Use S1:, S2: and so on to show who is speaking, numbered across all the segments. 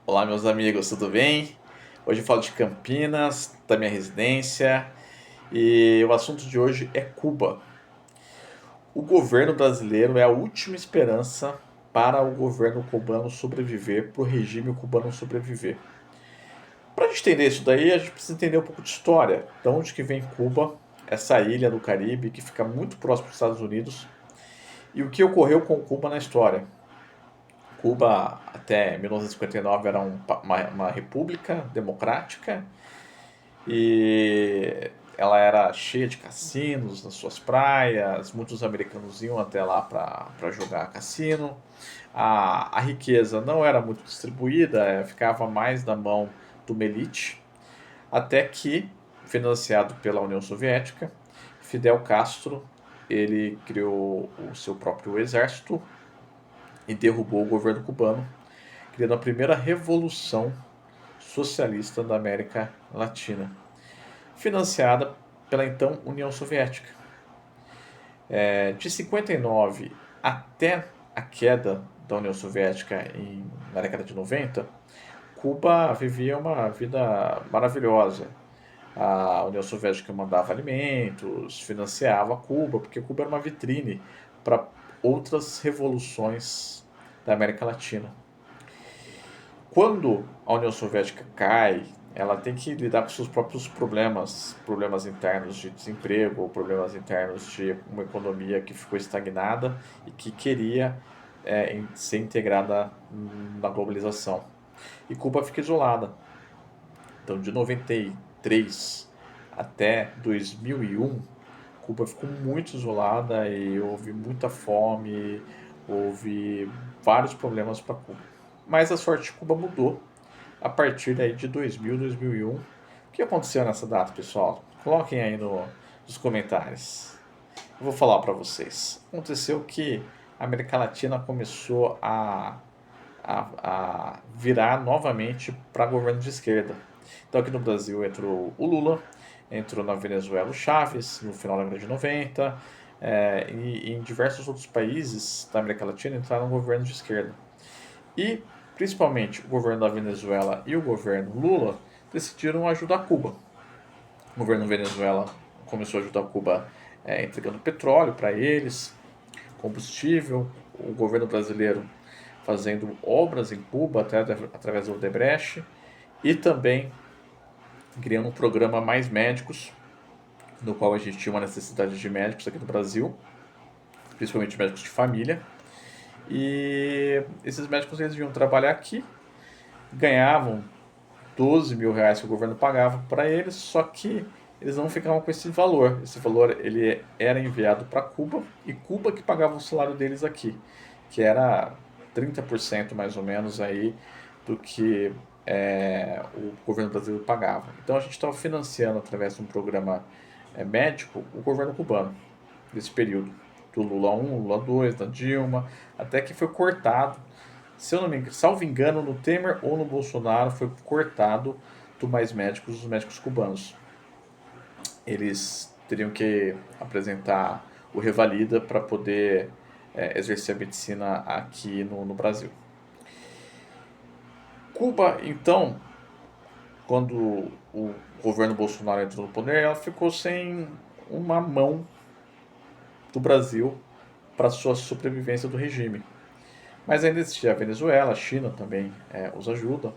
S1: Olá, meus amigos, tudo bem? Hoje eu falo de Campinas, da minha residência, e o assunto de hoje é Cuba. O governo brasileiro é a última esperança para o governo cubano sobreviver, para o regime cubano sobreviver. Para a gente entender isso daí, a gente precisa entender um pouco de história, de onde que vem Cuba, essa ilha do Caribe que fica muito próximo dos Estados Unidos, e o que ocorreu com Cuba na história. Cuba, até 1959, era uma república democrática e ela era cheia de cassinos nas suas praias, muitos americanos iam até lá para jogar cassino. A riqueza não era muito distribuída, ficava mais na mão do uma elite, até que, financiado pela União Soviética, Fidel Castro ele criou o seu próprio exército e derrubou o governo cubano, criando a primeira revolução socialista da América Latina, financiada pela então União Soviética. De 59 até a queda da União Soviética na década de 90, Cuba vivia uma vida maravilhosa. A União Soviética mandava alimentos, financiava Cuba, porque Cuba era uma vitrine para outras revoluções da América Latina. Quando a União Soviética cai, ela tem que lidar com seus próprios problemas internos de desemprego, ou problemas internos de uma economia que ficou estagnada e que queria ser integrada na globalização. E Cuba fica isolada. Então, de 93 até 2001, Cuba ficou muito isolada e houve muita fome, houve vários problemas para Cuba. Mas a sorte de Cuba mudou a partir daí de 2000, 2001. O que aconteceu nessa data, pessoal? Coloquem aí nos comentários. Eu vou falar para vocês. Aconteceu que a América Latina começou a virar novamente para governo de esquerda. Então aqui no Brasil entrou o Lula, entrou na Venezuela o Chávez no final da década de 90, e em diversos outros países da América Latina entraram governos de esquerda. E, principalmente, o governo da Venezuela e o governo Lula decidiram ajudar Cuba. O governo Venezuela começou a ajudar Cuba entregando petróleo para eles, combustível. O governo brasileiro fazendo obras em Cuba através do Odebrecht e também criando um programa Mais Médicos, no qual a gente tinha uma necessidade de médicos aqui no Brasil, principalmente médicos de família. E esses médicos eles vinham trabalhar aqui, ganhavam 12 mil reais que o governo pagava para eles, só que eles não ficavam com esse valor. Esse valor ele era enviado para Cuba e Cuba que pagava o salário deles aqui, que era 30% mais ou menos aí do que o governo brasileiro pagava. Então a gente estava financiando através de um programa médico o governo cubano nesse período. Do Lula 1, Lula 2, da Dilma, até que foi cortado. Se eu não me engano, salvo engano, no Temer ou no Bolsonaro foi cortado do Mais Médicos, os médicos cubanos. Eles teriam que apresentar o Revalida para poder exercer a medicina aqui no Brasil. Cuba, então, quando o governo Bolsonaro entrou no poder, ela ficou sem uma mão do Brasil para sua sobrevivência do regime. Mas ainda existia a Venezuela, a China também os ajuda.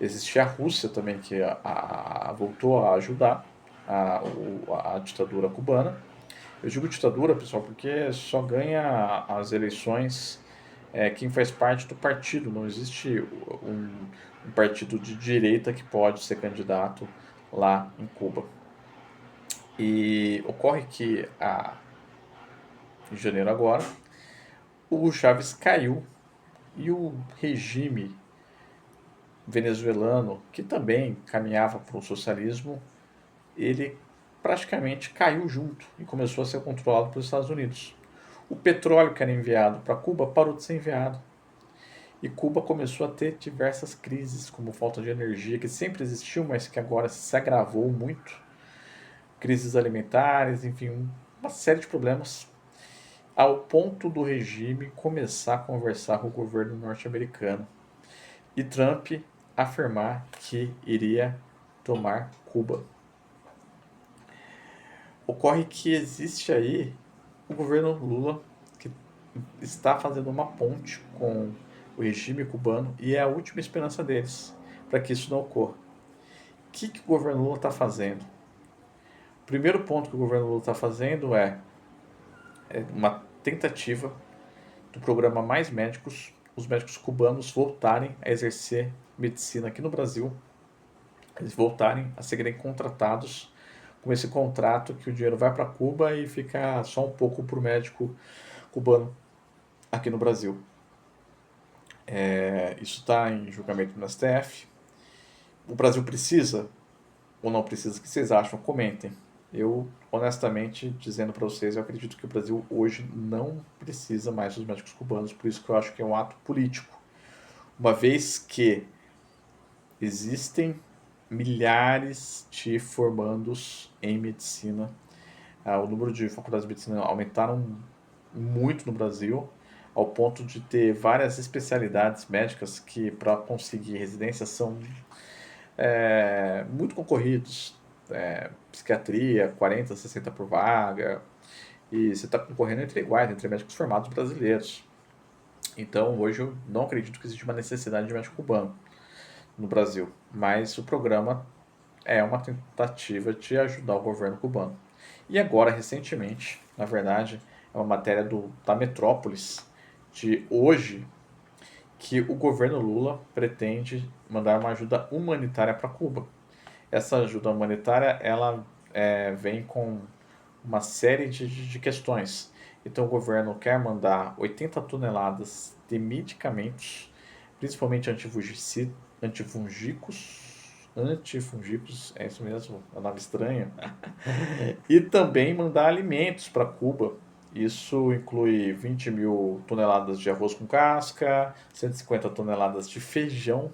S1: Existia a Rússia também que voltou a ajudar a ditadura cubana. Eu digo ditadura, pessoal, porque só ganha as eleições quem faz parte do partido. Não existe um partido de direita que pode ser candidato lá em Cuba. E ocorre que em janeiro agora, o Chávez caiu e o regime venezuelano, que também caminhava para o socialismo, ele praticamente caiu junto e começou a ser controlado pelos Estados Unidos. O petróleo que era enviado para Cuba parou de ser enviado. E Cuba começou a ter diversas crises, como falta de energia, que sempre existiu, mas que agora se agravou muito. Crises alimentares, enfim, uma série de problemas, ao ponto do regime começar a conversar com o governo norte-americano. E Trump afirmar que iria tomar Cuba. Ocorre que existe aí o governo Lula que está fazendo uma ponte com o regime cubano e é a última esperança deles para que isso não ocorra. O que o governo Lula está fazendo? O primeiro ponto que o governo Lula está fazendo é uma tentativa do programa Mais Médicos, os médicos cubanos voltarem a exercer medicina aqui no Brasil, eles voltarem a serem contratados com esse contrato que o dinheiro vai para Cuba e fica só um pouco para o médico cubano aqui no Brasil. Isso está em julgamento no STF. O Brasil precisa ou não precisa? O que vocês acham? Comentem. Eu, honestamente, dizendo para vocês, eu acredito que o Brasil hoje não precisa mais dos médicos cubanos, por isso que eu acho que é um ato político. Uma vez que existem milhares de formandos em medicina, o número de faculdades de medicina aumentaram muito no Brasil, ao ponto de ter várias especialidades médicas que, para conseguir residência, são muito concorridos. Psiquiatria, 40, 60 por vaga, e você está concorrendo entre iguais, entre médicos formados brasileiros. Então, hoje eu não acredito que existe uma necessidade de médico cubano no Brasil, mas o programa é uma tentativa de ajudar o governo cubano. E agora, recentemente, na verdade, é uma matéria da Metrópolis de hoje, que o governo Lula pretende mandar uma ajuda humanitária para Cuba. Essa ajuda humanitária ela vem com uma série de questões. Então o governo quer mandar 80 toneladas de medicamentos, principalmente antifungicos, é isso mesmo, é um nome estranho, e também mandar alimentos para Cuba. Isso inclui 20 mil toneladas de arroz com casca, 150 toneladas de feijão,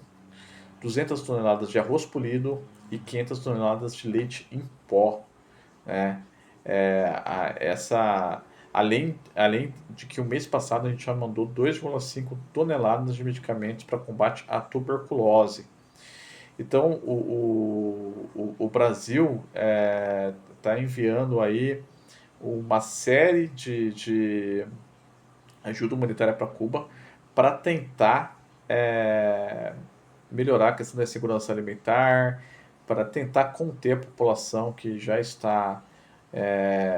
S1: 200 toneladas de arroz polido e 500 toneladas de leite em pó. Né? Além de que o mês passado a gente já mandou 2,5 toneladas de medicamentos para combate à tuberculose. Então o Brasil está enviando aí uma série de ajuda humanitária para Cuba para tentar melhorar a questão da segurança alimentar, para tentar conter a população que já está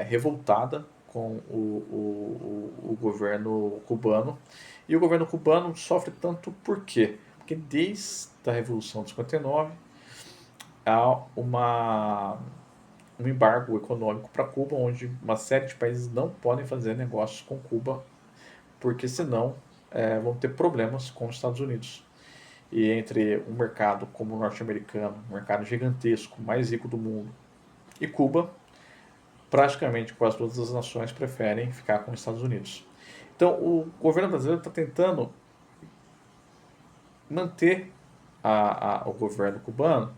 S1: revoltada com o governo cubano. E o governo cubano sofre tanto por quê? Porque desde a Revolução de 59 há um embargo econômico para Cuba, onde uma série de países não podem fazer negócios com Cuba, porque senão vão ter problemas com os Estados Unidos. E entre um mercado como o norte-americano, um mercado gigantesco, mais rico do mundo, e Cuba, praticamente quase todas as nações preferem ficar com os Estados Unidos. Então o governo brasileiro está tentando manter o governo cubano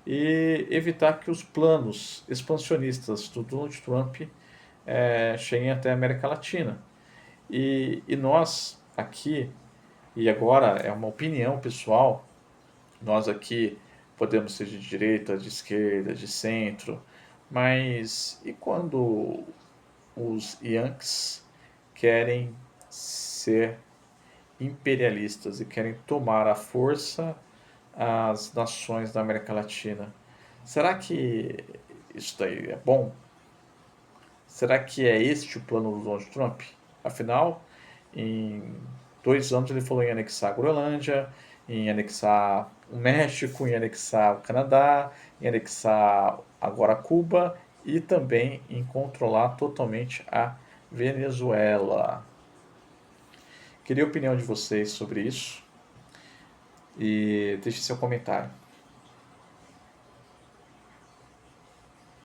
S1: e evitar que os planos expansionistas do Donald Trump cheguem até a América Latina. E nós aqui, e agora é uma opinião pessoal, nós aqui podemos ser de direita, de esquerda, de centro, mas e quando os Yankees querem ser imperialistas e querem tomar à força as nações da América Latina? Será que isso daí é bom? Será que é este o plano do Donald Trump? Afinal, em 2 anos ele falou em anexar a Groenlândia, em anexar o México, em anexar o Canadá, em anexar agora Cuba e também em controlar totalmente a Venezuela. Queria a opinião de vocês sobre isso e deixe seu comentário.